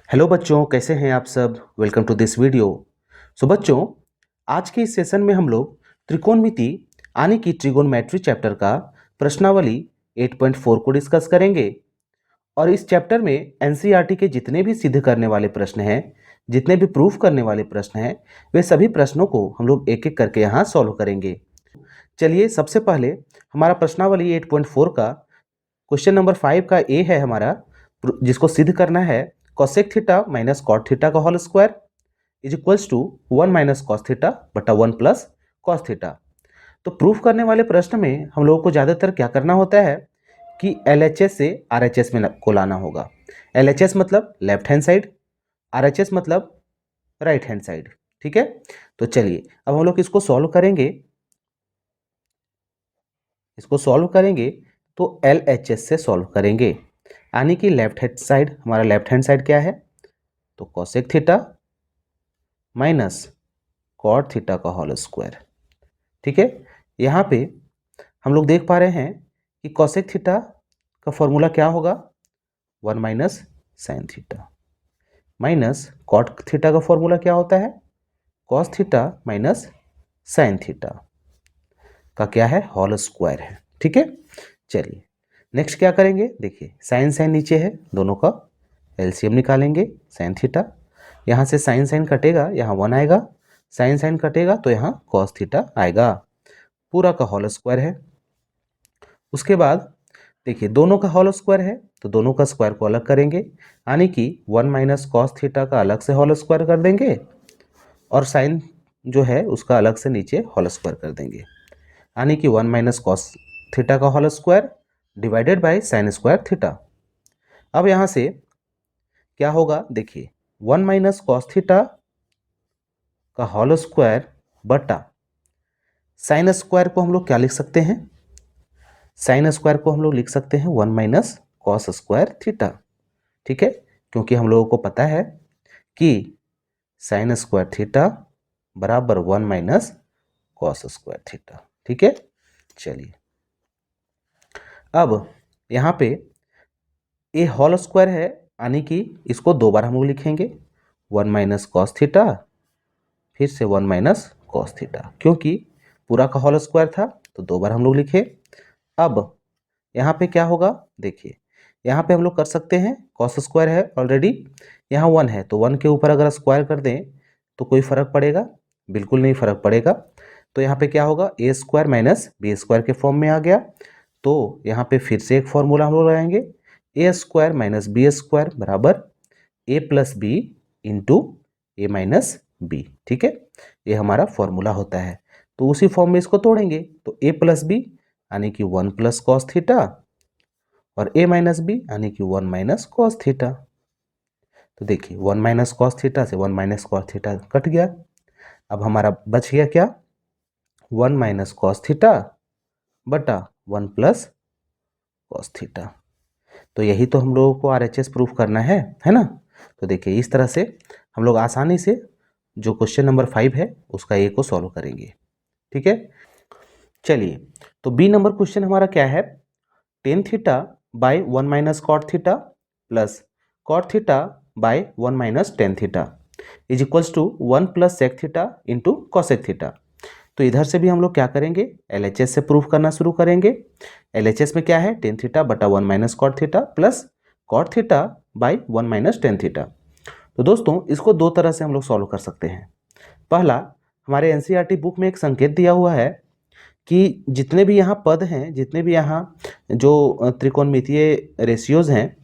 Hello बच्चों, कैसे हैं आप सब। Welcome to this video. बच्चों, आज के इस सेशन में हम लोग त्रिकोणमिति यानी कि ट्रिगोनमेट्री चैप्टर का प्रश्नावली 8.4 को डिस्कस करेंगे। और इस चैप्टर में एनसीईआरटी के जितने भी सिद्ध करने वाले प्रश्न हैं, जितने भी प्रूफ करने वाले प्रश्न हैं, वे सभी प्रश्नों को हम लोग एक एक करके यहाँ सॉल्व करेंगे। चलिए, सबसे पहले हमारा प्रश्नावली 8.4 का क्वेश्चन नंबर 5 का ए है हमारा, जिसको सिद्ध करना है cosec theta minus cot theta का whole square is equals to 1 minus cos theta बटा 1 प्लस कॉस थीटा। तो प्रूफ करने वाले प्रश्न में हम लोगों को ज़्यादातर क्या करना होता है कि LHS से RHS में को लाना होगा। LHS मतलब लेफ्ट हैंड साइड, RHS मतलब राइट हैंड साइड। ठीक है, तो चलिए अब हम लोग इसको सॉल्व करेंगे। तो LHS से सॉल्व करेंगे, यानी कि लेफ्ट हैंड साइड, हमारा लेफ्ट हैंड साइड क्या है, तो cosec theta minus cot theta का होल स्क्वायर। ठीक है, यहाँ पे हम लोग देख पा रहे हैं कि कोसेक थीटा का फॉर्मूला क्या होगा, 1 minus sine theta, minus cot theta का फॉर्मूला क्या होता है, cos theta minus sine theta का क्या है, होल स्क्वायर है। ठीक है, चलिए नेक्स्ट क्या करेंगे, देखिए साइन साइन नीचे है, दोनों का एलसीएम निकालेंगे। साइन थीटा, यहाँ से साइन साइन कटेगा, यहाँ 1 आएगा, साइन साइन कटेगा तो यहाँ कॉस थीटा आएगा, पूरा का होल स्क्वायर है। उसके बाद देखिए दोनों का होल स्क्वायर है तो दोनों का स्क्वायर को अलग करेंगे, यानी कि 1 माइनस कॉस थीटा का अलग से होल स्क्वायर कर देंगे और साइन जो है उसका अलग से नीचे होल स्क्वायर कर देंगे, यानी कि 1 माइनस कॉस थीटा का whole square divided by sine square theta. अब यहाँ से क्या होगा, देखिए 1 माइनस कॉस थीटा का होल स्क्वायर बटा साइन स्क्वायर को हम लोग क्या लिख सकते हैं, साइन स्क्वायर को हम लोग लिख सकते हैं 1 माइनस कॉस स्क्वायर थीटा। ठीक है, क्योंकि हम लोगों को पता है कि साइन स्क्वायर थीटा बराबर 1 माइनस कॉस स्क्वायर थीटा। ठीक है, चलिए अब यहाँ पे ए होल स्क्वायर है, यानी कि इसको दो बार हम लोग लिखेंगे, 1 माइनस कॉस थीटा फिर से 1 माइनस कॉस थीटा, क्योंकि पूरा का होल स्क्वायर था तो दो बार हम लोग लिखे। अब यहाँ पे क्या होगा, देखिए यहाँ पे हम लोग कर सकते हैं, कॉस स्क्वायर है ऑलरेडी, यहाँ 1 है तो 1 के ऊपर अगर स्क्वायर कर दें तो कोई फर्क पड़ेगा, बिल्कुल नहीं फर्क पड़ेगा। तो यहाँ पे क्या होगा, ए स्क्वायर माइनस बी स्क्वायर के फॉर्म में आ गया। तो यहाँ पे फिर से एक फॉर्मूला हम लोग लगाएंगे, ए स्क्वायर माइनस बी स्क्वायर बराबर ए प्लस बी इंटू ए माइनस बी। ठीक है, ये हमारा फॉर्मूला होता है। तो उसी फॉर्म में इसको तोड़ेंगे तो ए प्लस बी यानी कि 1 प्लस कॉस थीटा और ए माइनस बी यानी कि 1 माइनस कॉस थीटा। तो देखिए 1 माइनस कॉस थीटा से 1 माइनस कॉस थीटा कट गया। अब हमारा बच गया क्या, 1 माइनस कॉस थीटा बटा 1 प्लस कॉस थीटा। तो यही तो हम लोगों को आरएचएस प्रूफ करना है ना। तो देखिए इस तरह से हम लोग आसानी से जो क्वेश्चन नंबर 5 है उसका ए को सॉल्व करेंगे। ठीक है, चलिए तो बी नंबर क्वेश्चन हमारा क्या है, tan theta by 1 minus cot theta plus cot theta by 1 minus tan theta is equals to 1 plus sec theta into cosec theta. तो इधर से भी हम लोग क्या करेंगे, LHS से प्रूफ करना शुरू करेंगे। LHS में क्या है, टेन थीटा बटा 1 minus cot theta plus cot theta by 1 minus tan theta. तो दोस्तों इसको दो तरह से हम लोग सॉल्व कर सकते हैं। पहला, हमारे एनसीईआरटी बुक में एक संकेत दिया हुआ है कि जितने भी यहाँ पद हैं, जितने भी यहाँ जो त्रिकोणमितीय रेशियोज हैं,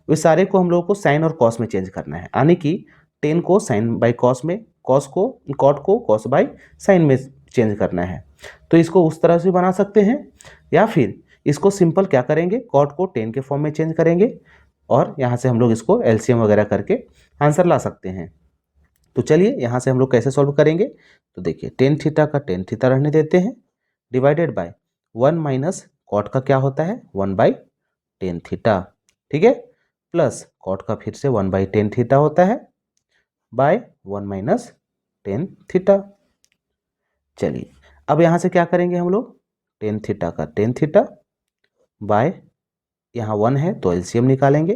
वे सारे को हम लोगों को साइन और कॉस में चेंज करना है, यानी कि टेन को साइन बाई कॉस में, कॉस को कॉट को कॉस बाई साइन में चेंज करना है। तो इसको उस तरह से बना सकते हैं, या फिर इसको सिंपल क्या करेंगे, कॉट को टेन के फॉर्म में चेंज करेंगे और यहाँ से हम लोग इसको एलसीएम वगैरह करके आंसर ला सकते हैं। तो चलिए यहाँ से हम लोग कैसे सॉल्व करेंगे, तो देखिए टेन थीटा का टेन थीटा रहने देते हैं डिवाइडेड बाय 1 माइनस कॉट का क्या होता है, 1 बाई टेन थीटा। ठीक है, प्लस कॉट का फिर से 1 बाई टेन थीटा होता है बाय 1 माइनस टेन थीटा। चलिए अब यहाँ से क्या करेंगे हम लोग, टेन थीटा का टेन थीटा बाय, यहाँ 1 है तो एलसीएम निकालेंगे,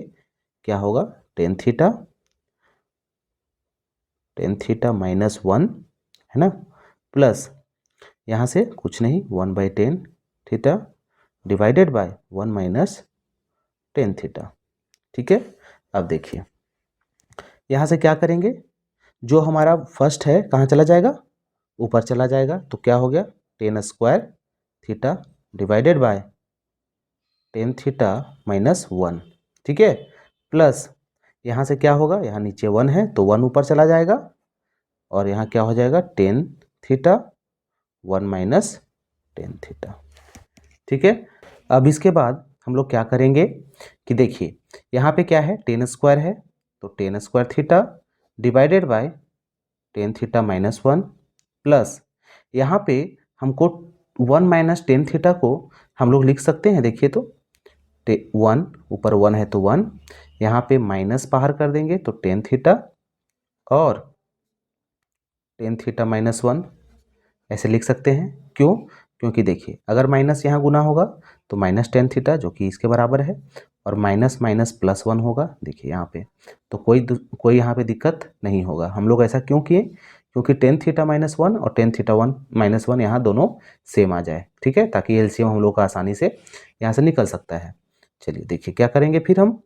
क्या होगा tan theta tan theta minus 1 है ना, प्लस यहाँ से कुछ नहीं 1/10 theta divided by 1 minus tan theta. ठीक है, अब देखिए यहाँ से क्या करेंगे, जो हमारा फर्स्ट है कहाँ चला जाएगा, ऊपर चला जाएगा, तो क्या हो गया ten square theta divided by ten theta minus 1। ठीक है, प्लस यहाँ से क्या होगा, यहाँ नीचे 1 है तो 1 ऊपर चला जाएगा और यहाँ क्या हो जाएगा tan theta 1 minus tan theta. ठीक है, अब इसके बाद हम लोग क्या करेंगे कि देखिए यहाँ पे क्या है टेन स्क्वायर है, तो ten square theta divided by ten theta minus 1 plus यहाँ पे हमको 1 माइनस टेन थीटा को हम लोग लिख सकते हैं, देखिए तो 1 ऊपर 1 है तो 1, यहाँ पे माइनस बाहर कर देंगे तो टेन थीटा और टेन थीटा माइनस 1 ऐसे लिख सकते हैं। क्यों, क्योंकि देखिए अगर माइनस यहाँ गुना होगा तो माइनस टेन थीटा जो कि इसके बराबर है और माइनस माइनस प्लस 1 होगा, देखिए यहाँ पे तो कोई यहाँ पे दिक्कत नहीं होगा। हम लोग ऐसा क्यों किए, क्योंकि टेन थीटा माइनस 1 और टेन थीटा 1 माइनस 1 यहाँ दोनों सेम आ जाए। ठीक है, ताकि एलसीएम हम लोग का आसानी से यहाँ से निकल सकता है। चलिए देखिए क्या करेंगे फिर हम,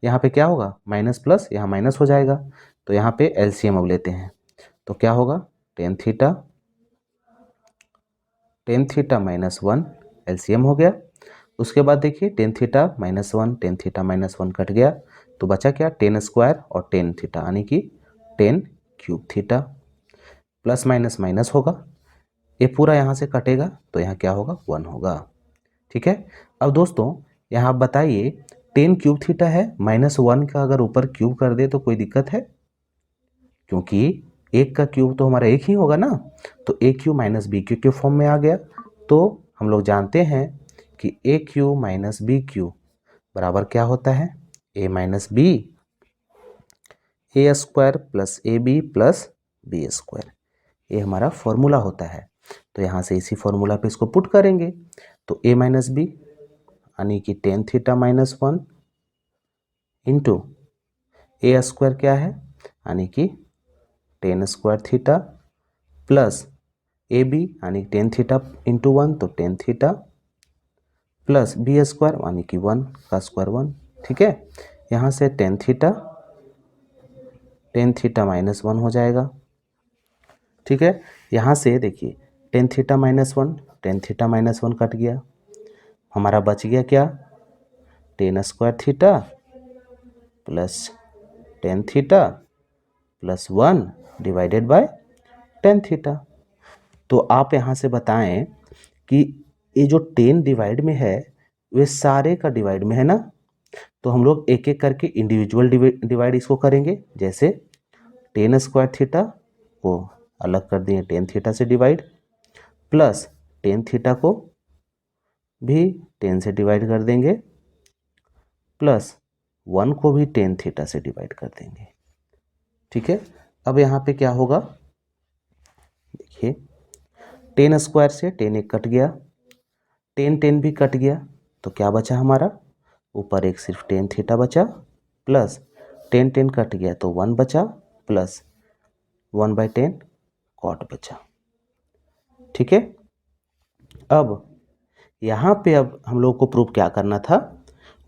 यहाँ पे क्या होगा माइनस प्लस यहाँ माइनस हो जाएगा, तो यहाँ पे एलसीएम अब लेते हैं, तो क्या होगा टेन थीटा माइनस 1 एलसीएम हो गया। उसके बाद देखिए ten theta minus 1 ten theta minus 1 cut गया, तो बचा क्या टेन स्क्वायर और टेन थीटा यानी कि ten cube theta, plus minus minus होगा, ये पूरा यहाँ से कटेगा तो यहाँ क्या होगा 1 होगा। ठीक है, अब दोस्तों यहाँ आप बताइए टेन क्यूब थीटा है, माइनस 1 का अगर ऊपर क्यूब कर दे तो कोई दिक्कत है, क्योंकि एक का क्यूब तो हमारा एक ही होगा ना, तो a cube minus b cube के फॉर्म में आ गया। तो हम लोग जानते हैं कि a cube minus b cube बराबर क्या होता है, a minus b, a square plus a b plus b square, ये हमारा फॉर्मूला होता है। तो यहाँ से इसी फॉर्मूला पे इसको पुट करेंगे, तो ए माइनस बी यानी कि tan theta minus 1 into a square क्या है यानी कि tan square theta plus a b यानी टेन थीटा इंटू 1 तो tan theta plus b square यानी कि 1 का स्क्वायर 1। ठीक है, यहाँ से टेन थीटा माइनस 1 हो जाएगा। ठीक है, यहाँ से देखिए टेन थीटा माइनस 1 कट गया, हमारा बच गया क्या ten square theta plus ten theta plus 1 divided by ten theta. तो आप यहाँ से बताएं कि ये जो 10 डिवाइड में है वे सारे का डिवाइड में है ना, तो हम लोग एक एक करके इंडिविजुअल डिवाइड इसको करेंगे। जैसे टेन स्क्वायर थीटा को अलग कर दिए टेन थीटा से डिवाइड, प्लस टेन थीटा को भी 10 से डिवाइड कर देंगे, प्लस 1 को भी टेन थीटा से डिवाइड कर देंगे। ठीक है, अब यहाँ पे क्या होगा देखिए टेन स्क्वायर से टेन एक कट गया, टेन भी कट गया, तो क्या बचा हमारा ऊपर एक सिर्फ टेन थीटा बचा, प्लस टेन कट गया तो 1 बचा, प्लस 1/10 कॉट बचा। ठीक है, अब यहाँ पे अब हम लोग को प्रूफ क्या करना था,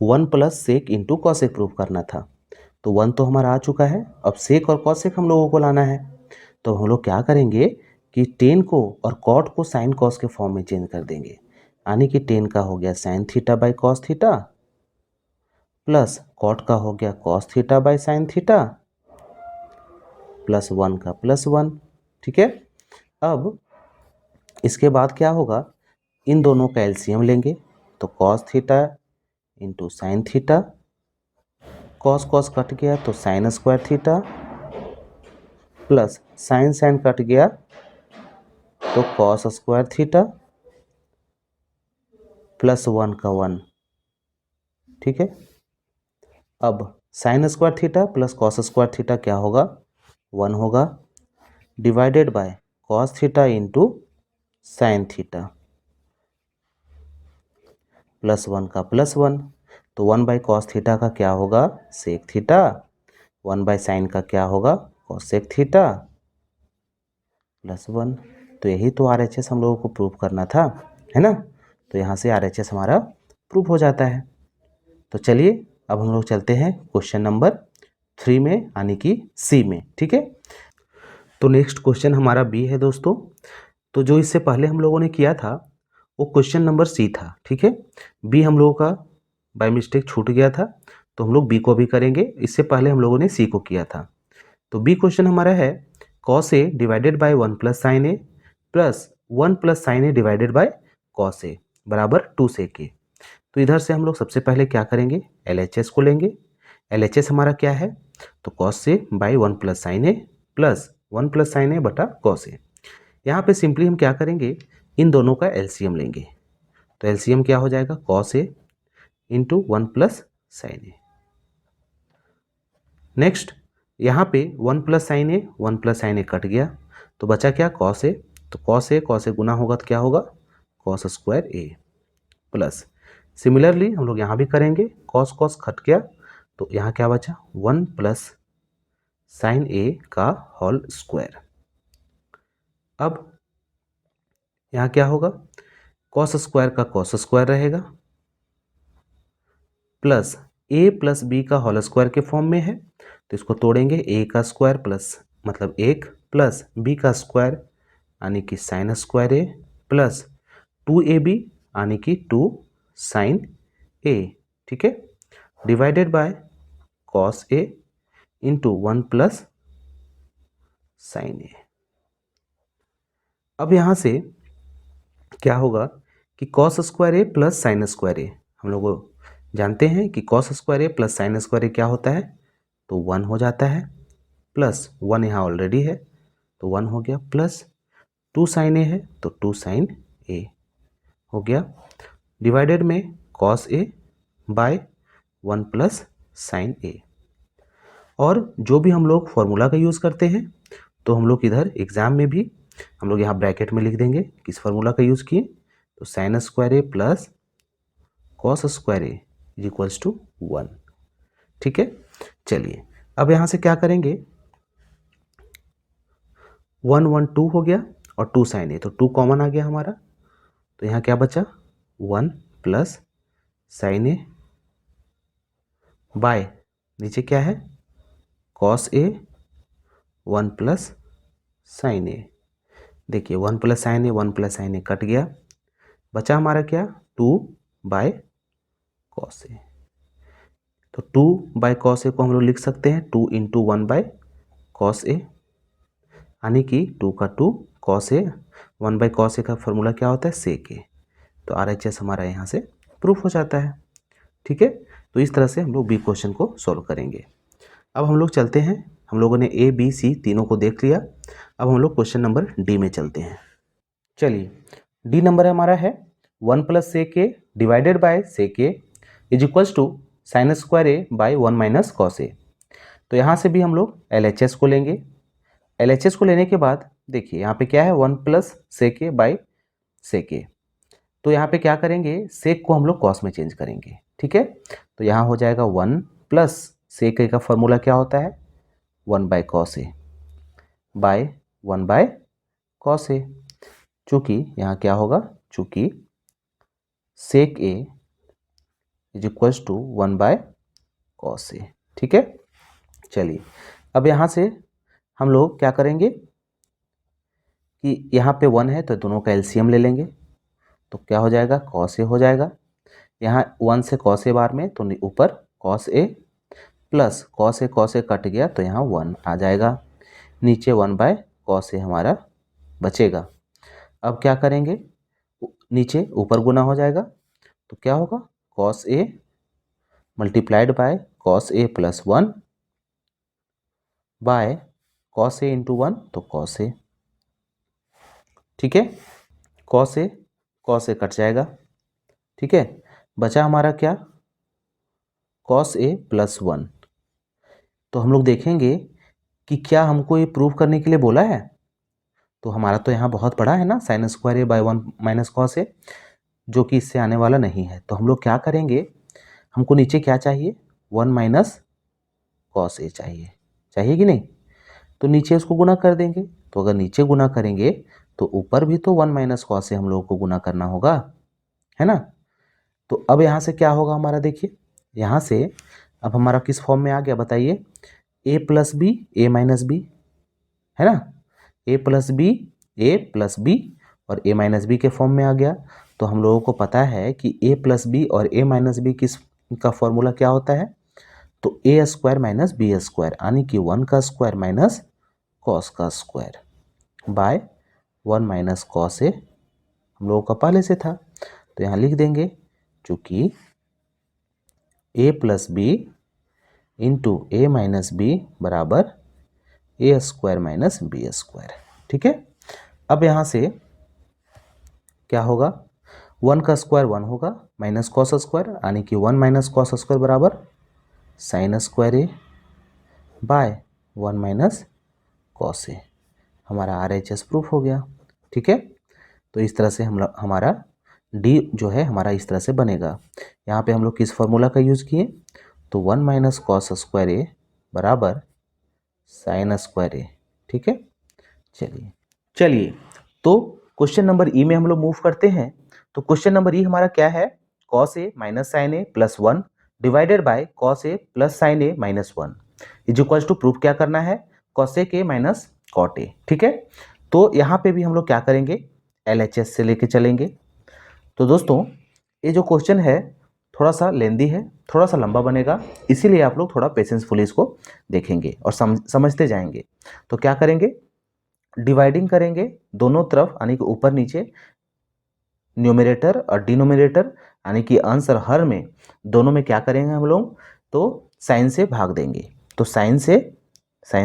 1 plus sec into cosec proof करना था। तो 1 तो हमारा आ चुका है, अब सेक और कॉसेक हम लोगों को लाना है। तो हम लोग क्या करेंगे कि टेन को और कॉट को साइन कॉस के फॉर्म में चेंज कर देंगे, यानी कि टेन का हो गया sine theta by cos theta, plus cot का हो गया cos theta by sine theta, plus 1 का प्लस 1। ठीक है, अब इसके बाद क्या होगा, इन दोनों का एलसीएम लेंगे, तो cos theta into sine theta, cos cos cut गया तो sine square theta, plus sine sine cut गया तो कॉस स्क्वायर थीटा, प्लस 1 का 1। ठीक है, अब sign square theta plus cos square theta क्या होगा 1 होगा, divided by cos theta into sine theta, plus 1 का प्लस 1, तो 1 बाई कॉस थीटा का क्या होगा सेक थीटा, 1 बाई साइन का क्या होगा कॉसेक थीटा, +1। तो यही तो RHS हम लोगों को प्रूव करना था, है ना। तो यहाँ से RHS हमारा प्रूव हो जाता है। तो चलिए अब हम लोग चलते हैं क्वेश्चन नंबर 3 में, यानी कि सी में। ठीक है, तो नेक्स्ट क्वेश्चन हमारा बी है दोस्तों। तो जो इससे पहले हम लोगों ने किया था वो क्वेश्चन नंबर सी था। ठीक है, बी हम लोगों का बाय मिस्टेक छूट गया था, तो हम लोग बी को भी करेंगे। इससे पहले हम लोगों ने सी को किया था। तो बी क्वेश्चन हमारा है cos a divided by 1 plus sine a plus 1 plus sine a divided by cos a बराबर 2 sec a। तो इधर से हम लोग सबसे पहले क्या करेंगे, LHS को लेंगे। LHS हमारा क्या है, तो cos a by 1 plus sine a plus 1 plus sine a बटा cos a। यहाँ पे सिंपली हम क्या करेंगे, इन दोनों का LCM लेंगे। तो LCM क्या हो जाएगा, cos a into 1 plus sine A. Next यहाँ पे 1 plus sine a 1 plus sine A cut गया, तो बचा क्या, cos a। तो cos a गुना होगा तो क्या होगा, cos square a plus. Similarly हम लोग यहाँ भी करेंगे, cos कट गया, तो यहाँ क्या बचा, 1 प्लस साइन a का होल स्क्वायर। अब यहाँ क्या होगा, cos स्क्वायर का cos स्क्वायर रहेगा प्लस a प्लस बी का होल स्क्वायर के फॉर्म में है, तो इसको तोड़ेंगे, a का स्क्वायर प्लस मतलब 1 प्लस b का स्क्वायर यानी कि sine square a plus 2ab यानी कि 2 साइन a। ठीक है, divided by cos a into 1 plus sine a। अब यहाँ से क्या होगा कि cos square a plus sine square a, हम लोग जानते हैं कि cos square a plus sine square a क्या होता है, तो 1 हो जाता है, प्लस 1 यहाँ ऑलरेडी है तो 1 हो गया, प्लस 2 साइन a है तो 2 साइन a हो गया, डिवाइडेड में cos a by 1 plus sine a। और जो भी हम लोग फॉर्मूला का यूज़ करते हैं, तो हम लोग इधर एग्जाम में भी हम लोग यहाँ ब्रैकेट में लिख देंगे किस फॉर्मूला का यूज़ किए, तो sine square a plus cos square a is equals to 1। ठीक है, चलिए अब यहाँ से क्या करेंगे, 1 1 2 हो गया और 2 साइन a, तो 2 कॉमन आ गया हमारा, तो यहाँ क्या बचा, 1 प्लस साइन a बाय नीचे क्या है, cos a 1 plus sine a। देखिए 1 plus sine a 1 plus sine A cut गया, बचा हमारा क्या, 2 बाय कॉस ए। तो 2 बाय कॉस ए को हम लोग लिख सकते हैं 2 इंटू 1 बाय कॉस ए, यानी कि 2 का 2 cos A, 1 by cos a का फॉर्मूला क्या होता है, सेक ए। तो RHS हमारा यहाँ से प्रूफ हो जाता है। ठीक है, तो इस तरह से हम लोग बी क्वेश्चन को सॉल्व करेंगे। अब हम लोग चलते हैं, हम लोगों ने A B C तीनों को देख लिया, अब हम लोग क्वेश्चन नंबर डी में चलते हैं। चलिए डी नंबर हमारा है 1 plus sec a divided by sec a is equals to sine square a by 1 minus cos a. तो यहाँ से भी हम लोग LHS को लेंगे। LHS को लेने के बाद देखिए यहाँ पे क्या है, 1 प्लस सेक ए बाय सेक ए, तो यहाँ पे क्या करेंगे, सेक को हम लोग कॉस में चेंज करेंगे। ठीक है, तो यहाँ हो जाएगा 1 प्लस सेक ए का फॉर्मूला क्या होता है, 1 by cos a by 1 by cos a, चूँकि यहाँ क्या होगा, चूँकि sec a is equals to 1 by cos a. ठीक है, चलिए अब यहाँ से हम लोग क्या करेंगे कि यहाँ पे 1 है तो दोनों का LCM ले लेंगे, तो क्या हो जाएगा, कॉस ए हो जाएगा, यहाँ 1 से कॉस ए बार में तो ऊपर cos A plus cos A cut गया तो यहाँ 1 आ जाएगा, नीचे 1 बाय कॉस ए हमारा बचेगा। अब क्या करेंगे, नीचे ऊपर गुना हो जाएगा, तो क्या होगा, cos A multiplied by cos A plus 1 by cos a into 1 तो कॉस ए। ठीक है, कॉस ए कट जाएगा। ठीक है, बचा हमारा क्या, कॉस ए प्लस 1। तो हम लोग देखेंगे कि क्या हमको ये प्रूव करने के लिए बोला है, तो हमारा तो यहाँ बहुत बड़ा है ना, sign square a by 1 minus cos ए, जो कि इससे आने वाला नहीं है। तो हम लोग क्या करेंगे, हमको नीचे क्या चाहिए, 1 माइनस कॉस ए चाहिए, चाहिए कि नहीं। तो नीचे इसको गुना कर देंगे। तो अगर नीचे गुना करेंगे तो ऊपर भी तो 1 माइनस कॉस से हम लोगों को गुना करना होगा, है ना। तो अब यहाँ से क्या होगा हमारा, देखिए यहाँ से अब हमारा किस फॉर्म में आ गया बताइए, ए प्लस बी ए माइनस बी, है ना, ए प्लस बी और ए माइनस बी के फॉर्म में आ गया। तो हम लोगों को पता है कि ए प्लस बी और ए माइनस बी किस का फॉर्मूला क्या होता है, तो ए स्क्वायर माइनस बी स्क्वायर, यानी कि 1 का स्क्वायर माइनस कॉस का स्क्वायर बाय 1 माइनस कॉस ए हम लोगों का पहले से था। तो यहाँ लिख देंगे चूंकि ए प्लस बी इंटू ए माइनस बी बराबर ए स्क्वायर माइनस बी स्क्वायर, ठीक है। अब यहाँ से क्या होगा, 1 का स्क्वायर 1 होगा माइनस कॉस स्क्वायर, यानी कि 1 माइनस कॉस स्क्वायर बराबर sign square a by 1 minus cos ए, हमारा RHS प्रूफ हो गया, ठीक है। तो इस तरह से हमारा डी जो है हमारा इस तरह से बनेगा। यहाँ पे हम लोग किस फॉर्मूला का यूज़ किए, तो 1 माइनस कॉस स्क्वायर ए बराबर साइन स्क्वायर ए, ठीक है। चलिए तो क्वेश्चन नंबर ई में हम लोग मूव करते हैं। तो क्वेश्चन नंबर ई हमारा क्या है, cos A minus sine a plus 1 divided by cos A plus sine a minus 1 is equals to, proof क्या करना है, cosec a minus cot a, ठीक है। तो यहाँ पे भी हम लोग क्या करेंगे, LHS से लेके चलेंगे। तो दोस्तों ये जो क्वेश्चन है थोड़ा सा लेंदी है, थोड़ा सा लंबा बनेगा, इसीलिए आप लोग थोड़ा पेशेंसफुली इसको देखेंगे और समझते जाएंगे। तो क्या करेंगे, डिवाइडिंग करेंगे दोनों तरफ, यानी कि ऊपर नीचे, न्यूमरेटर और डिनोमिनेटर, यानी कि अंश और हर में दोनों में क्या करेंगे हम लोग, तो साइन से भाग देंगे। तो साइन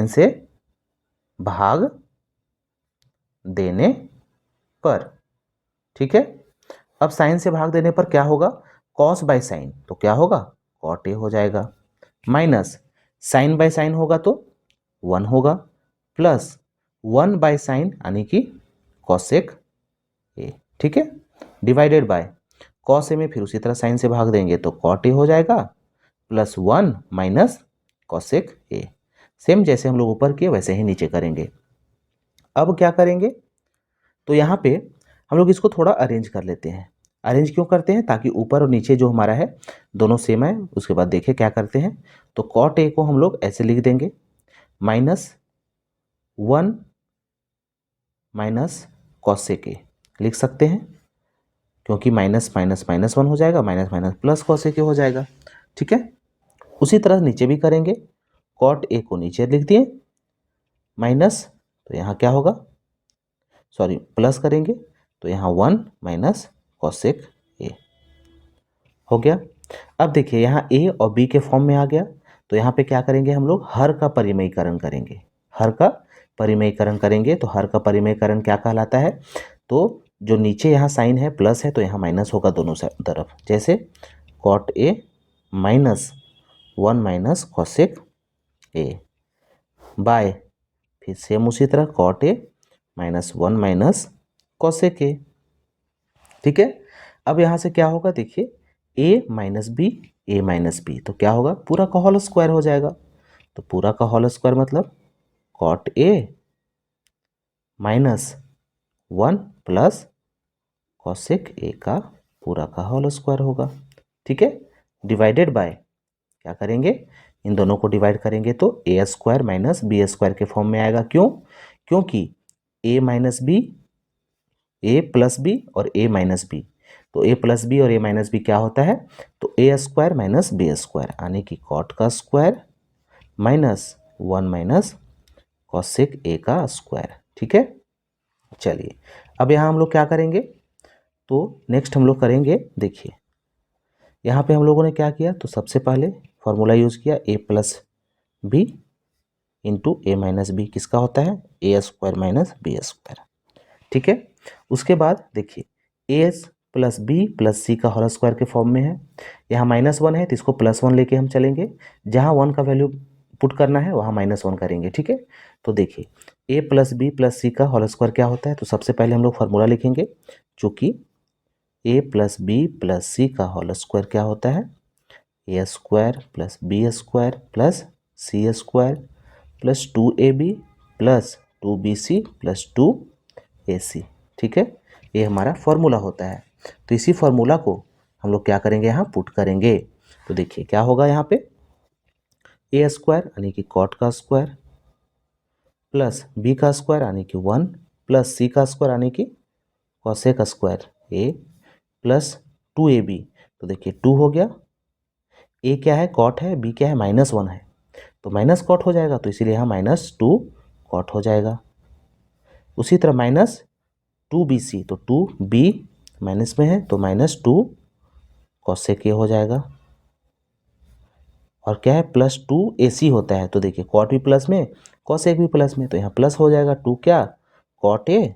से भाग देने पर, ठीक है। अब साइन से भाग देने पर क्या होगा, कॉस बाय साइन, तो क्या होगा, कॉट ए हो जाएगा, माइनस साइन बाय साइन होगा तो 1 होगा, प्लस 1 बाय साइन यानी कि कॉसेक ए, ठीक है, डिवाइडेड बाय कॉस ए में फिर उसी तरह साइन से भाग देंगे तो कॉट ए हो जाएगा, प्लस 1 माइनस कॉसेक ए, सेम जैसे हम लोग ऊपर किए वैसे ही नीचे करेंगे। अब क्या करेंगे, तो यहाँ पे हम लोग इसको थोड़ा अरेंज कर लेते हैं। अरेंज क्यों करते हैं, ताकि ऊपर और नीचे जो हमारा है दोनों सेम है। उसके बाद देखिए क्या करते हैं, तो कॉट ए को हम लोग ऐसे लिख देंगे, -1 माइनस कॉसेक ए लिख सकते हैं, क्योंकि माइनस माइनस माइनस 1 हो जाएगा, माइनस माइनस प्लस कॉसेक ए हो जाएगा, ठीक है। उसी तरह नीचे भी करेंगे, कॉट ए को नीचे लिख दिए, माइनस, तो यहाँ क्या होगा, सॉरी प्लस करेंगे तो यहाँ 1 माइनस कॉसेक ए हो गया। अब देखिए यहाँ ए और बी के फॉर्म में आ गया। तो यहाँ पे क्या करेंगे हम लोग, हर का परिमयीकरण करेंगे, हर का परिमयीकरण करेंगे। तो हर का परिमयीकरण क्या कहलाता है, तो जो नीचे यहाँ साइन है प्लस है तो यहाँ माइनस होगा दोनों तरफ, जैसे cot a minus 1 minus cosec a by, फिर सेम उसी तरह cot a minus 1 minus cosec a, ठीक है। अब यहाँ से क्या होगा, देखिए ए माइनस बी, तो क्या होगा, पूरा का होल स्क्वायर हो जाएगा। तो पूरा का होल स्क्वायर मतलब cot a minus 1 plus cosec a का पूरा का होल स्क्वायर होगा, ठीक है। डिवाइडेड बाय क्या करेंगे, इन दोनों को डिवाइड करेंगे तो ए स्क्वायर माइनस बी स्क्वायर के फॉर्म में आएगा। क्यों, क्योंकि ए माइनस बी, ए प्लस बी और ए माइनस बी, तो ए प्लस बी और ए माइनस बी क्या होता है, तो ए स्क्वायर माइनस बी स्क्वायर, यानी कि कॉट का square minus 1 minus cosec a का स्क्वायर, ठीक है। चलिए अब यहाँ हम लोग क्या करेंगे, तो नेक्स्ट हम लोग करेंगे, देखिए यहाँ पे हम लोगों ने क्या किया, तो सबसे पहले फॉर्मूला यूज़ किया, ए प्लस बी इंटू ए माइनस बी किसका होता है, a square minus B square, ठीक है। उसके बाद देखिए ए प्लस बी प्लस सी का होल स्क्वायर के फॉर्म में है, यहाँ -1 है तो इसको +1 लेके हम चलेंगे, जहाँ 1 का वैल्यू पुट करना है वहाँ -1 करेंगे, ठीक है। तो देखिए ए प्लस बी प्लस सी का होल स्क्वायर क्या होता है, तो सबसे पहले हम लोग फार्मूला लिखेंगे, चूँकि a plus b plus c का होल स्क्वायर क्या होता है, a square plus b square plus c square plus 2ab plus 2BC plus 2AC। ठीक है, ये हमारा फॉर्मूला होता है। तो इसी फॉर्मूला को हम लोग क्या करेंगे, यहाँ पुट करेंगे। तो देखिए क्या होगा यहाँ पे, ए स्क्वायर यानी कि कॉट का स्क्वायर प्लस बी का स्क्वायर यानी कि 1 प्लस सी का स्क्वायर यानी कि cosec square a plus 2AB। तो देखिए 2 हो गया, ए क्या है कॉट है, बी क्या है -1 है, तो माइनस कॉट हो जाएगा, तो इसीलिए यहाँ -2 कॉट हो जाएगा। उसी तरह -2BC, तो 2B माइनस में है तो -2 कॉसेक ए हो जाएगा। और क्या है +2AC होता है, तो देखिए कॉट भी प्लस में कॉसेक भी प्लस में, तो यहाँ प्लस हो जाएगा 2 क्या cot a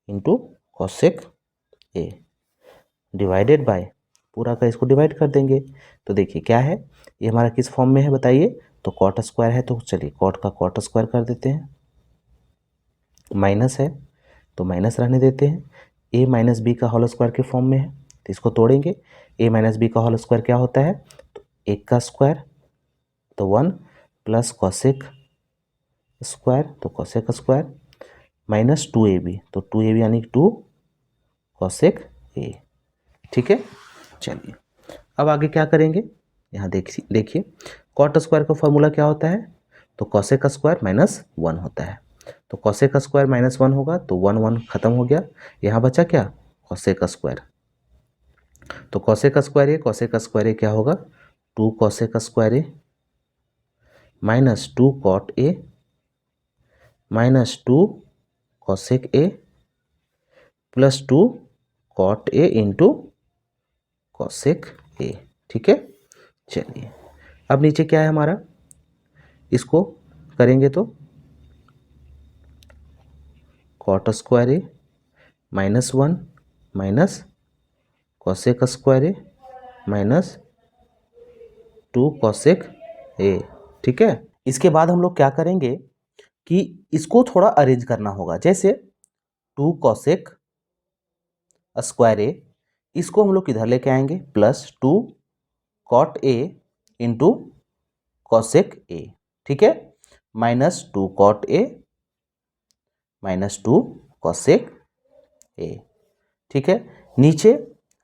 into cosec a divided by पूरा का इसको डिवाइड कर देंगे। तो देखिए क्या है, ये हमारा किस फॉर्म में है बताइए, तो कॉट स्क्वायर है, तो चलिए कॉट का कॉट स्क्वायर कर देते हैं, माइनस है तो माइनस रहने देते हैं, a माइनस बी का होल स्क्वायर के फॉर्म में है, तो इसको तोड़ेंगे, a माइनस बी का होल स्क्वायर क्या होता है, तो 1 का स्क्वायर तो 1 प्लस कॉसेक स्क्वायर तो कॉसेक स्क्वायर माइनस 2AB, तो 2AB यानी 2 कॉसेक ए। ठीक है, चलिए अब आगे क्या करेंगे, यहाँ देखिए कॉट स्क्वायर का फॉर्मूला क्या होता है, तो कॉसेक स्क्वायर -1 होता है, तो कॉसेक स्क्वायर -1 होगा, तो 1 1 खत्म हो गया, यहाँ बचा क्या कॉसेक स्क्वायर, तो कॉसेक स्क्वायर ए क्या होगा 2 cosec square a -2 cot a -2 cosec a plus 2 cot a into cosec a. ठीक है, चलिए अब नीचे क्या है हमारा, इसको करेंगे तो cot square a -1 minus cosec square a -2 cosec a. ठीक है, इसके बाद हम लोग क्या करेंगे कि इसको थोड़ा अरेंज करना होगा, जैसे 2 कॉसेक स्क्वायर ए, इसको हम लोग किधर लेके आएंगे, +2 cot a into cosec a. ठीक है, -2 कॉट ए -2 कॉसेक ए। ठीक है, नीचे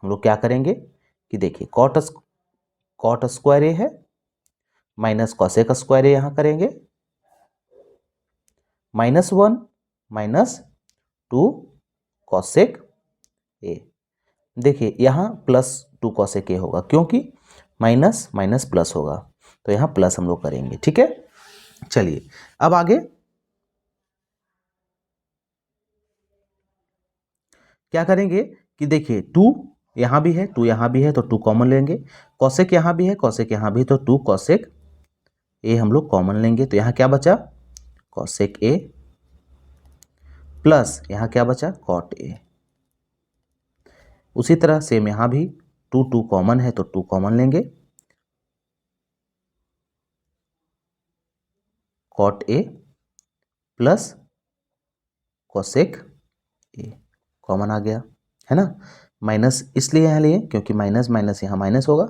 हम लोग क्या करेंगे कि देखिए कॉट स्क्वायर ए है माइनस कॉसेक स्क्वायर ए यहाँ करेंगे, -1 -2 कॉसेक ए। देखिए यहाँ +2 कॉसेक ए होगा, क्योंकि माइनस माइनस प्लस होगा, तो यहाँ प्लस हम लोग करेंगे। ठीक है, चलिए अब आगे क्या करेंगे कि देखिए 2 यहाँ भी है 2 यहाँ भी है, तो 2 कॉमन लेंगे, कॉसेक यहाँ भी है कॉसेक यहाँ भी, तो 2 कॉसेक ए हम लोग कॉमन लेंगे, तो यहाँ क्या बचा कॉसेक ए प्लस यहाँ क्या बचा कॉट ए। उसी तरह सेम यहाँ भी 2 कॉमन है, तो 2 कॉमन लेंगे, cot a plus cosec a common आ गया, है ना। माइनस इसलिए यहाँ लिए क्योंकि माइनस माइनस यहाँ माइनस होगा,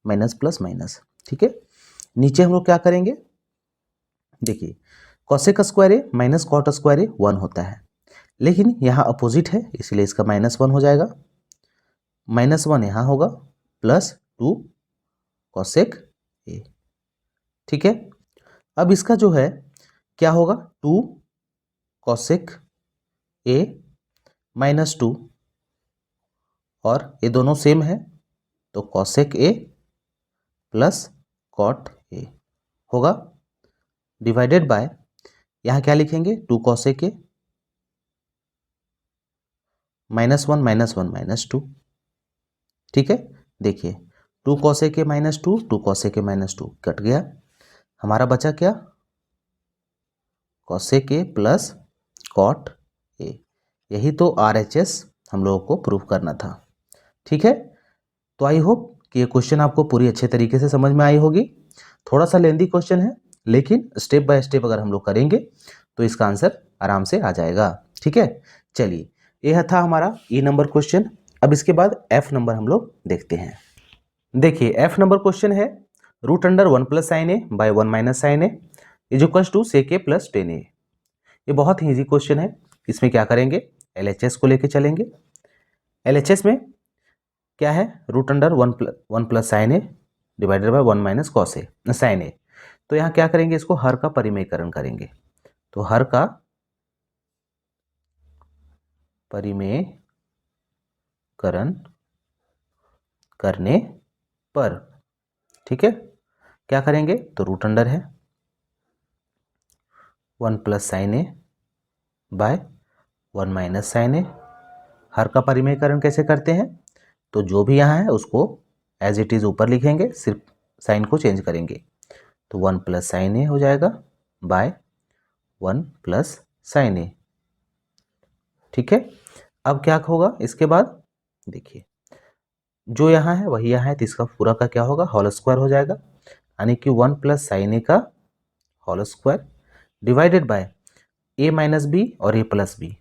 माइनस प्लस माइनस। ठीक है, नीचे हम लोग क्या करेंगे, देखिए cosec square a minus cot square a 1 होता है, लेकिन यहाँ अपोजिट है इसलिए इसका -1 हो जाएगा, -1 यहाँ होगा +2 कॉसेक ए। ठीक है, अब इसका जो है क्या होगा 2 कॉसेक ए -2, और ये दोनों सेम है, तो cosec a plus cot a होगा, डिवाइडेड बाय यहाँ क्या लिखेंगे 2 कॉसेक ए -1 -2। ठीक है, देखिए 2 cosec a -2 2 cosec a -2 cut गया, हमारा बचा क्या cosec a plus cot a. यही तो RHS हम लोगों को प्रूव करना था। ठीक है, तो आई होप कि ये क्वेश्चन आपको पूरी अच्छे तरीके से समझ में आई होगी। थोड़ा सा लेंदी क्वेश्चन है, लेकिन स्टेप बाय स्टेप अगर हम लोग करेंगे तो इसका आंसर आराम से आ जाएगा। ठीक है, चलिए यह था हमारा E नंबर क्वेश्चन। अब इसके बाद F नंबर हम लोग देखते हैं। देखिए F नंबर क्वेश्चन है √1 + sin a / 1 - sin a। Is equal to sec a plus tan a. ये बहुत ही ईजी क्वेश्चन है। इसमें क्या करेंगे, LHS को लेके चलेंगे। LHS में क्या है, root under one plus sine a divided by 1 minus cos a sine a. तो यहाँ क्या करेंगे, इसको हर का परिमेयकरण करेंगे। तो हर का परिमेयकरण करने पर, ठीक है, क्या करेंगे, तो रूट अंडर है 1 plus sine a by 1 minus sine ए। हर का परिमेयकरण कैसे करते हैं, तो जो भी यहाँ है उसको एज इट इज़ ऊपर लिखेंगे, सिर्फ साइन को चेंज करेंगे। तो 1 प्लस साइन ए हो जाएगा बाय 1 प्लस साइन ए, ठीक है। अब क्या होगा इसके बाद, देखिए जो यहाँ है वही यहाँ है, तो इसका पूरा का क्या होगा, होल स्क्वायर हो जाएगा, यानी कि 1 प्लस साइन ए का whole square divided by a minus b और ए प्लस बी।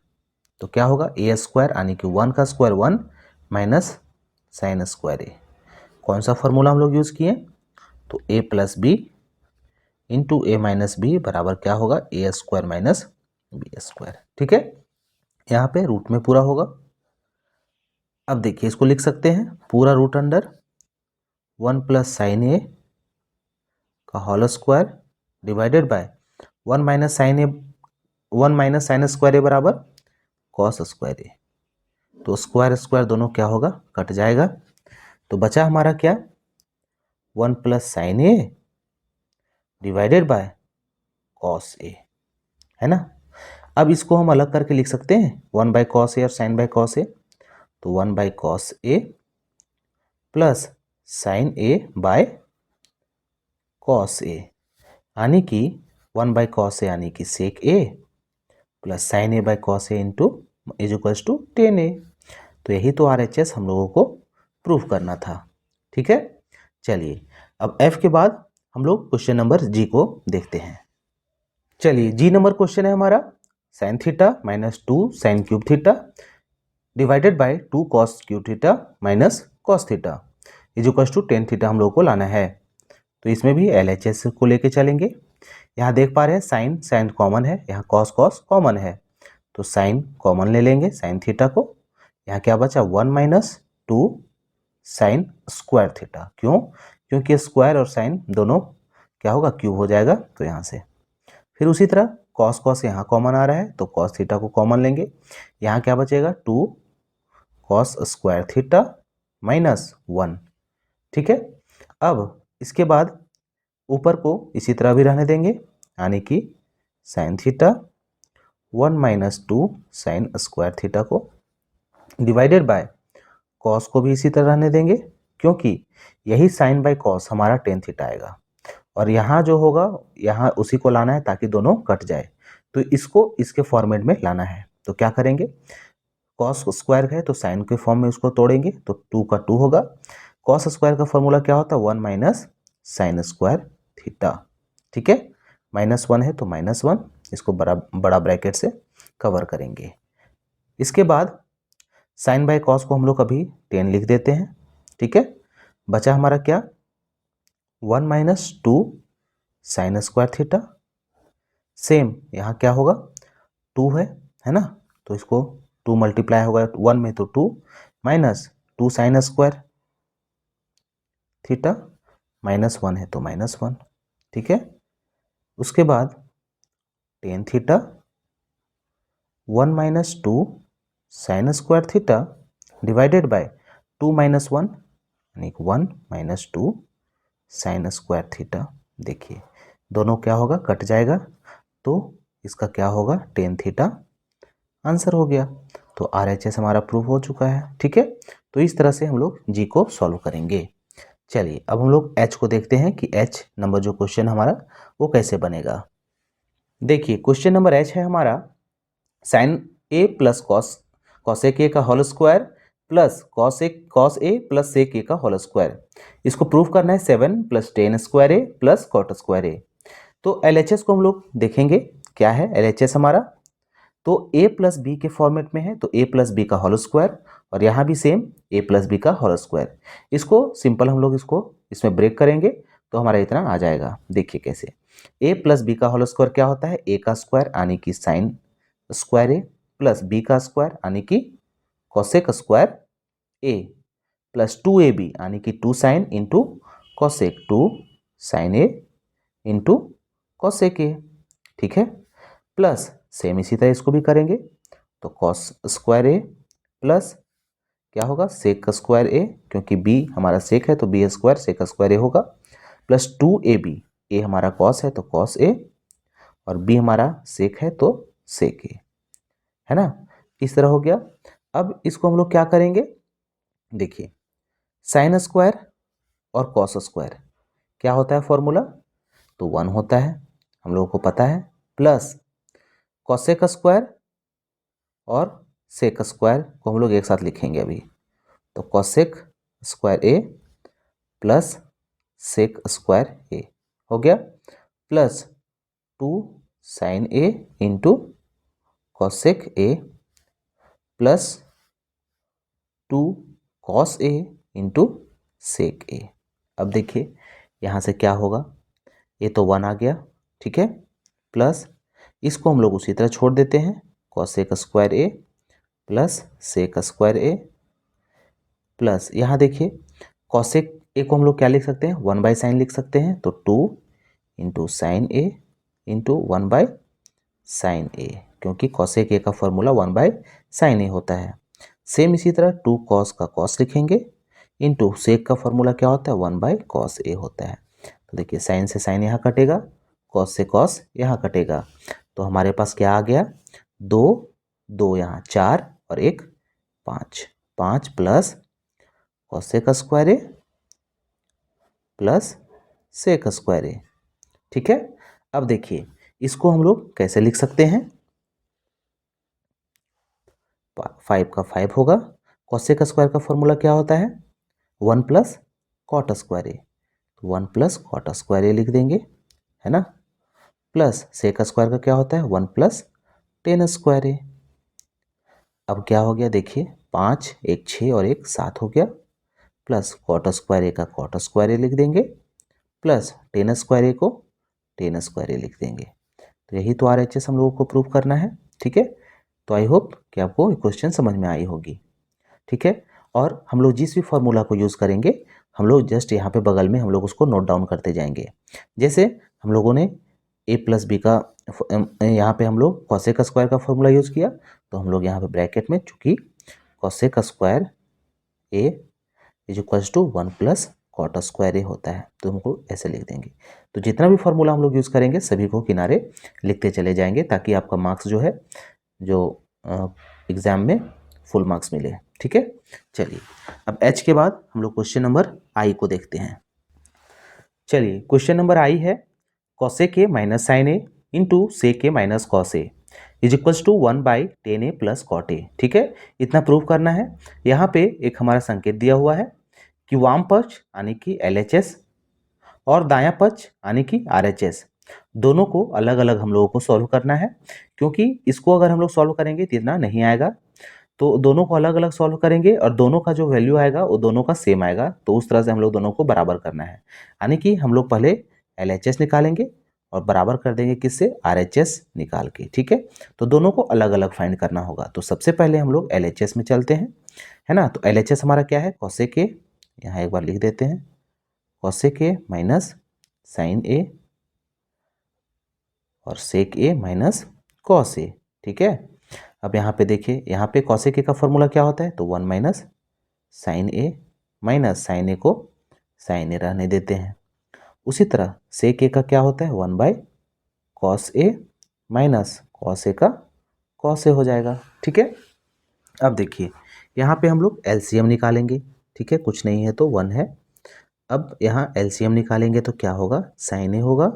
तो क्या होगा, ए स्क्वायर यानी कि 1 का स्क्वायर 1 माइनस साइन स्क्वायर ए। कौन सा फॉर्मूला हम लोग यूज़ किए, तो ए प्लस बी इंटू ए माइनस बी बराबर क्या होगा, ए स्क्वायर माइनस बी स्क्वायर, ठीक है। यहाँ पे रूट में पूरा होगा। अब देखिए इसको लिख सकते हैं पूरा root under 1 plus sine a का whole square divided by 1 minus sine a, 1 minus sine square a बराबर कॉस स्क्वायर ए। तो स्क्वायर स्क्वायर दोनों क्या होगा, कट जाएगा। तो बचा हमारा क्या, 1 plus sine a divided by cos a, है ना। अब इसको हम अलग करके लिख सकते हैं 1 बाय कॉस ए और साइन बाय कॉस ए। तो 1 by cos A plus sine a by cos a, यानी कि 1 बाय कॉस ए यानी कि sec a plus sine a by cos a into is equals to tan a. तो यही तो RHS हम लोगों को प्रूफ करना था, ठीक है। चलिए अब F के बाद हम लोग क्वेश्चन नंबर G को देखते हैं। चलिए G नंबर क्वेश्चन है हमारा, sine theta minus 2 sine cube theta divided by 2 cos cube theta minus cos theta is equals to tan theta हम लोग को लाना है। तो इसमें भी LHS को लेके चलेंगे। यहाँ देख पा रहे हैं साइन साइन कॉमन है, यहाँ कॉस कॉस कॉमन है, तो साइन कॉमन ले लेंगे साइन थीटा को। यहाँ क्या बचा, 1 माइनस 2 साइन स्क्वायर थीटा। क्यों, क्योंकि स्क्वायर और साइन दोनों क्या होगा, क्यूब हो जाएगा। तो यहाँ से फिर उसी तरह कॉस कॉस यहाँ कॉमन आ रहा है, तो कॉस थीटा को कॉमन लेंगे। यहाँ क्या बचेगा, 2 कॉस स्क्वायर थीटा माइनस 1, ठीक है। अब इसके बाद ऊपर को इसी तरह भी रहने देंगे, यानी कि sine theta 1 minus 2 sign square theta को डिवाइडेड बाय कॉस को भी इसी तरह रहने देंगे, क्योंकि यही साइन बाय कॉस हमारा टेन थीटा आएगा। और यहाँ जो होगा यहाँ उसी को लाना है ताकि दोनों कट जाए, तो इसको इसके फॉर्मेट में लाना है। तो क्या करेंगे, कॉस स्क्वायर है तो साइन के फॉर्म में उसको तोड़ेंगे, तो 2 का 2 होगा। कॉस स्क्वायर का फॉर्मूला क्या होता है, 1 माइनस साइन स्क्वायर थीटा, ठीक है। -1 है तो -1, इसको बड़ा ब्रैकेट से कवर करेंगे। इसके बाद साइन बाय कॉस को हम लोग अभी 10 लिख देते हैं, ठीक है। बचा हमारा क्या, 1 minus 2 sign square theta. Same यहाँ क्या होगा, 2 है ना, तो इसको 2 मल्टीप्लाई होगा 1 में तो 2 माइनस 2 साइन स्क्वायर थीटा, -1 है तो -1, ठीक है। उसके बाद tan theta 1 minus 2 sign square theta divided by 2 minus 1 यानी 1 माइनस 2 साइन स्क्वायर थीटा। देखिए दोनों क्या होगा, कट जाएगा, तो इसका क्या होगा, टेन थीटा आंसर हो गया। तो RHS हमारा प्रूफ हो चुका है, ठीक है। तो इस तरह से हम लोग G को सॉल्व करेंगे। चलिए अब हम लोग H को देखते हैं कि H नंबर जो क्वेश्चन हमारा वो कैसे बनेगा। देखिए क्वेश्चन नंबर H है हमारा, sign a plus cos a का whole square plus cos A plus sec ए का होल स्क्वायर। इसको प्रूफ करना है 7 plus ten square a plus cot square ए। तो LHS को हम लोग देखेंगे क्या है LHS हमारा, तो a प्लस बी के फॉर्मेट में है, तो a प्लस बी का होल स्क्वायर, और यहाँ भी सेम a प्लस बी का होल स्क्वायर। इसको सिंपल हम लोग इसको इसमें ब्रेक करेंगे तो हमारा इतना आ जाएगा। देखिए कैसे, ए प्लस बी का होल स्क्वायर क्या होता है, ए का स्क्वायर यानी कि sine square a plus B का स्क्वायर यानी कि cosec square a plus 2ab यानी कि 2 sine into cosec 2 sine a into cosec a, ठीक है। प्लस सेम इसी तरह इसको भी करेंगे तो कॉस स्क्वायर ए प्लस क्या होगा सेक स्क्वायर ए, क्योंकि बी हमारा सेक है तो बी स्क्वायर सेक स्क्वायर ए होगा, प्लस 2ab, ए हमारा कॉस है तो कॉस ए और बी हमारा सेक है तो सेक ए, है ना। इस तरह हो गया। अब इसको हम लोग क्या करेंगे, देखिए साइन स्क्वायर और कॉस स्क्वायर क्या होता है फॉर्मूला, तो 1 होता है हम लोगों को पता है, प्लस कॉसेक स्क्वायर और सेक स्क्वायर को हम लोग एक साथ लिखेंगे अभी, तो cosec square a plus sec square a हो गया, plus 2 sine a into cosec a plus 2 cos a into sec a. अब देखिए यहाँ से क्या होगा, ये तो 1 आ गया, ठीक है, प्लस इसको हम लोग उसी तरह छोड़ देते हैं, cosec square a plus sec square a plus यहाँ देखिए कॉसेक ए को हम लोग क्या लिख सकते हैं, 1 बाई साइन लिख सकते हैं, तो 2 into sine a into 1 by sine a, क्योंकि कॉसेक ए का फॉर्मूला 1 बाई साइन ए होता है। सेम इसी तरह 2 कॉस का कॉस लिखेंगे इंटू सेक का फॉर्मूला क्या होता है, 1 बाई कॉस ए होता है। तो देखिए साइन से साइन यहाँ कटेगा, कॉस से कॉस यहाँ कटेगा, तो हमारे पास क्या आ गया, 2 यहाँ 4 और 1 5 plus cosec square a plus sec square ए, ठीक है। अब देखिए इसको हम लोग कैसे लिख सकते हैं, 5 का 5 होगा, कॉसेक स्क्वायर का फॉर्मूला क्या होता है, 1 plus cot square a, 1 plus cot square ए लिख देंगे, है ना, प्लस सेक स्क्वायर का क्या होता है, 1 प्लस टेन स्क्वायर ए। अब क्या हो गया देखिए 5 1 6 और 1 7 हो गया, प्लस कॉट स्क्वायर ए का कॉट स्क्वायर ए लिख देंगे, प्लस टेन स्क्वायर ए को टेन स्क्वायर ए लिख देंगे। तो यही तो RHS हम लोगों को प्रूव करना है, ठीक है। तो आई होप कि आपको क्वेश्चन समझ में आई होगी, ठीक है। और हम लोग जिस भी फॉर्मूला को यूज़ करेंगे हम लोग जस्ट यहाँ पे बगल में हम लोग उसको नोट डाउन करते जाएंगे। जैसे हम लोगों ने ए प्लस बी का यहाँ पे हम लोग कॉसेक स्क्वायर का फॉर्मूला यूज़ किया, तो हम लोग यहाँ पे ब्रैकेट में चूंकि cosec square A is equals to 1 plus cot square a होता है, तो हमको ऐसे लिख देंगे। तो जितना भी फॉर्मूला हम लोग यूज़ करेंगे सभी को किनारे लिखते चले जाएंगे, ताकि आपका मार्क्स जो है जो एग्ज़ाम में फुल मार्क्स मिले, ठीक है। चलिए अब H के बाद हम लोग क्वेश्चन नंबर I को देखते हैं। चलिए क्वेश्चन नंबर I है cosec a minus sine a into sec a minus cos a is equals to 1 by tan a plus cot a, ठीक है। इतना प्रूव करना है। यहाँ पे एक हमारा संकेत दिया हुआ है कि वाम पक्ष यानी कि LHS और दायां पक्ष यानी कि RHS दोनों को अलग अलग हम लोगों को सॉल्व करना है, क्योंकि इसको अगर हम लोग सॉल्व करेंगे तो इतना नहीं आएगा, तो दोनों को अलग अलग सॉल्व करेंगे और दोनों का जो वैल्यू आएगा वो दोनों का सेम आएगा, तो उस तरह से हम लोग दोनों को बराबर करना है। यानी कि हम लोग पहले LHS निकालेंगे और बराबर कर देंगे किससे, RHS निकाल के, ठीक है। तो दोनों को अलग अलग फाइंड करना होगा। तो सबसे पहले हम लोग LHS में चलते हैं, है ना। तो LHS हमारा क्या है, कॉसेक ए, यहाँ एक बार लिख देते हैं, कॉसेक ए माइनस साइन ए और सेक ए माइनस कॉस ए, ठीक है। अब यहाँ पे देखिए, यहाँ पे कॉसेक ए का फॉर्मूला क्या होता है, तो 1 minus sine a minus sine ए को साइन ए रहने देते हैं। उसी तरह सेक ए का क्या होता है, 1 by cos A minus cos a का कॉस ए हो जाएगा, ठीक है। अब देखिए यहाँ पे हम लोग LCM निकालेंगे, ठीक है, कुछ नहीं है तो 1 है। अब यहाँ LCM निकालेंगे तो क्या होगा, साइन ए होगा,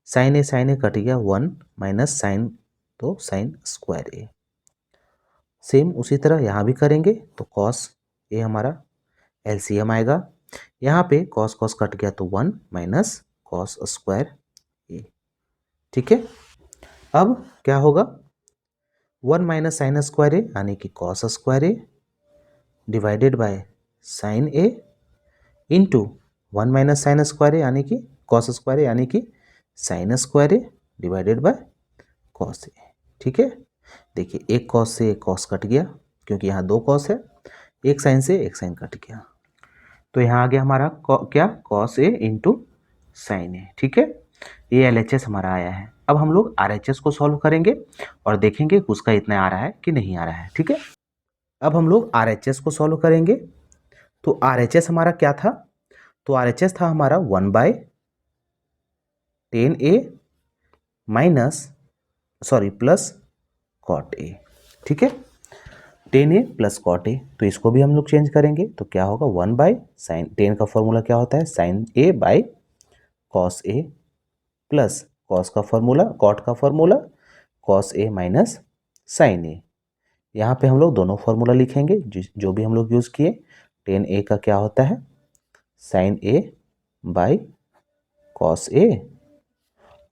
साइन ए कट गया, 1 माइनस साइन, तो साइन स्क्वायर ए। सेम उसी तरह यहाँ भी करेंगे तो कॉस ए हमारा LCM आएगा, यहाँ पे कॉस कॉस कट गया तो 1 माइनस कॉस स्क्वायर ए, ठीक है। अब क्या होगा, 1 माइनस साइन स्क्वायर ए यानी कि cos square A divided by sine a into 1 minus sine square a यानी कि कॉस स्क्वायर ए यानी कि sine square A divided by cos a. ठीक है, देखिए एक कॉस से एक कॉस कट गया क्योंकि यहाँ दो कॉस है, एक साइन से एक साइन कट गया, तो यहाँ आ गया हमारा क्या कॉस ए इंटू साइन ए। ठीक है, ये LHS हमारा आया है। अब हम लोग RHS को सॉल्व करेंगे और देखेंगे कि उसका इतना आ रहा है कि नहीं आ रहा है। ठीक है, अब हम लोग RHS को सॉल्व करेंगे। तो RHS हमारा क्या था, तो RHS था हमारा 1/10A प्लस कॉट ए। ठीक है, 10A प्लस कॉट ए, तो इसको भी हम लोग चेंज करेंगे तो क्या होगा 1/sin, 10 का फॉर्मूला क्या होता है sine A by cos A plus cos का फॉर्मूला कॉट का formula cos A minus sine A. यहाँ पे हम लोग दोनों फॉर्मूला लिखेंगे जो भी हम लोग यूज़ किए। 10A का क्या होता है साइन ए बाई कॉस ए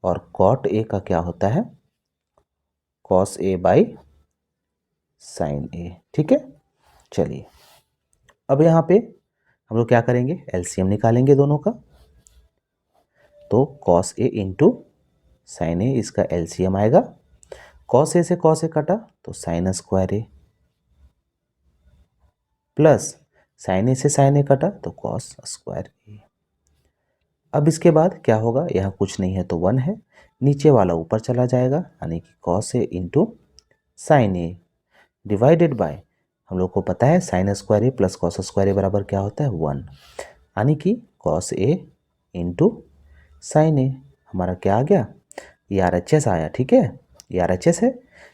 और कॉट ए का क्या होता है कॉस ए बाई साइन ए। ठीक है, चलिए अब यहाँ पे हम लोग क्या करेंगे LCM निकालेंगे दोनों का। तो कॉस ए इंटू साइन ए, इसका LCM आएगा, कॉस ए से कॉस ए कटा तो sine square a plus sine ए से साइन ए कटा तो कॉस स्क्वायर ए। अब इसके बाद क्या होगा, यहाँ कुछ नहीं है तो 1 है, नीचे वाला ऊपर चला जाएगा यानी कि cos a into sine a divided bye, हम लोग को पता है sign square a plus cos square a बराबर क्या होता है 1, यानी कि कॉस ए इंटू साइन ए। हमारा क्या आ गया, ये RHS आया। ठीक है, ये RHS है,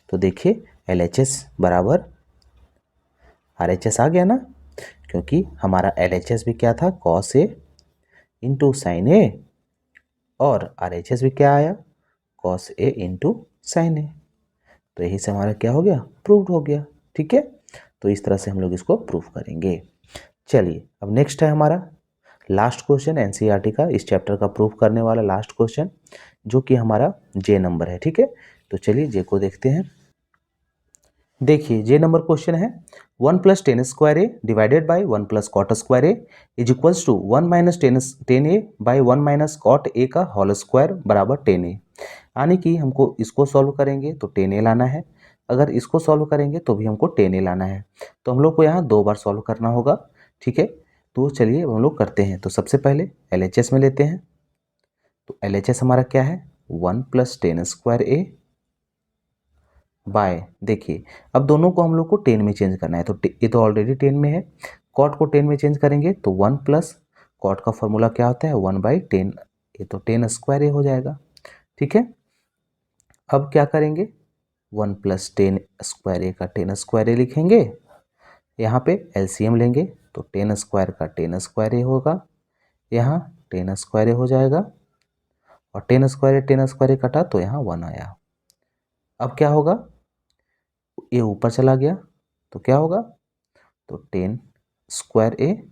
तो देखिए LHS बराबर RHS आ गया ना, क्योंकि हमारा LHS भी क्या था कॉस ए इंटू साइन ए और RHS भी क्या आया cos a into sine a, तो यही से हमारा क्या हो गया प्रूव्ड हो गया। ठीक है, तो इस तरह से हम लोग इसको प्रूव करेंगे। चलिए अब नेक्स्ट है हमारा लास्ट क्वेश्चन NCERT का, इस चैप्टर का प्रूफ करने वाला लास्ट क्वेश्चन, जो कि हमारा J नंबर है। ठीक है, तो चलिए J को देखते हैं। देखिए J नंबर क्वेश्चन है 1 plus 10 square A divided by 1 plus cot square A is equals to 1 minus 10A by 1 minus cot A का होल स्क्वायर बराबर 10A। यानी कि हमको इसको सॉल्व करेंगे तो 10A लाना है, अगर इसको सॉल्व करेंगे तो भी हमको 10A लाना है, तो हम लोग को यहाँ 2 बार सॉल्व करना होगा। ठीक है, तो चलिए हम लोग करते हैं। तो सबसे पहले LHS में लेते हैं, तो LHS हमारा क्या है 1 प्लस 10 स्क्वायर ए बाय, देखिए अब दोनों को हम लोग को 10 में चेंज करना है, तो ये तो ऑलरेडी 10 में है, कॉट को 10 में चेंज करेंगे तो 1 प्लस कॉट का फॉर्मूला क्या होता है 1/10, ये तो 10 स्क्वायर ए हो जाएगा। ठीक है, अब क्या करेंगे 1 प्लस 10 स्क्वायर ए का 10 स्क्वायर ए लिखेंगे, यहाँ पे LCM लेंगे तो 10 स्क्वायर का 10 स्क्वायर ए होगा, यहाँ 10 स्क्वायर ए हो जाएगा और 10 स्क्वायर ए कटा तो यहाँ 1 आया। अब क्या होगा, ये ऊपर चला गया तो क्या होगा, तो 10 square A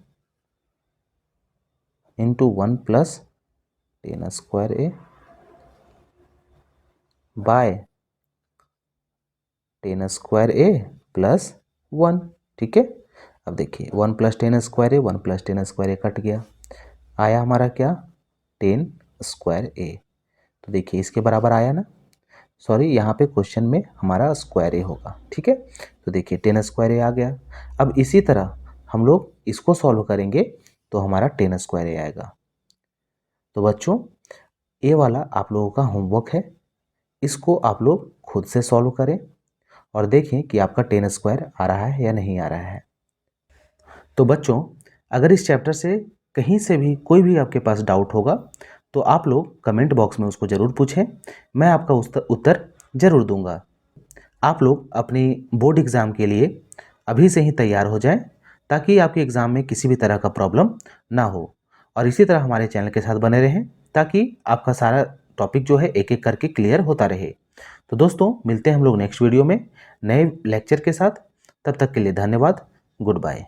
into 1 plus 10 square a bye 10 square a plus 1। ठीक है, अब देखिए 1 plus 10 square a 1 plus 10 square A cut गया, आया हमारा क्या 10 स्क्वायर ए, तो देखिए इसके बराबर आया ना, सॉरी यहाँ पे क्वेश्चन में हमारा स्क्वायर ए होगा। ठीक है, तो देखिए 10 स्क्वायर ए आ गया। अब इसी तरह हम लोग इसको सॉल्व करेंगे तो हमारा 10 स्क्वायर ए आएगा। तो बच्चों ये वाला आप लोगों का होमवर्क है, इसको आप लोग खुद से सॉल्व करें और देखें कि आपका 10 स्क्वायर आ रहा है या नहीं आ रहा है। तो बच्चों अगर इस चैप्टर से कहीं से भी कोई भी आपके पास डाउट होगा तो आप लोग कमेंट बॉक्स में उसको ज़रूर पूछें, मैं आपका उत्तर ज़रूर दूंगा। आप लोग अपनी बोर्ड एग्ज़ाम के लिए अभी से ही तैयार हो जाएं ताकि आपके एग्ज़ाम में किसी भी तरह का प्रॉब्लम ना हो, और इसी तरह हमारे चैनल के साथ बने रहें ताकि आपका सारा टॉपिक जो है एक एक करके क्लियर होता रहे। तो दोस्तों मिलते हैं हम लोग नेक्स्ट वीडियो में नए लेक्चर के साथ, तब तक के लिए धन्यवाद, गुड बाय।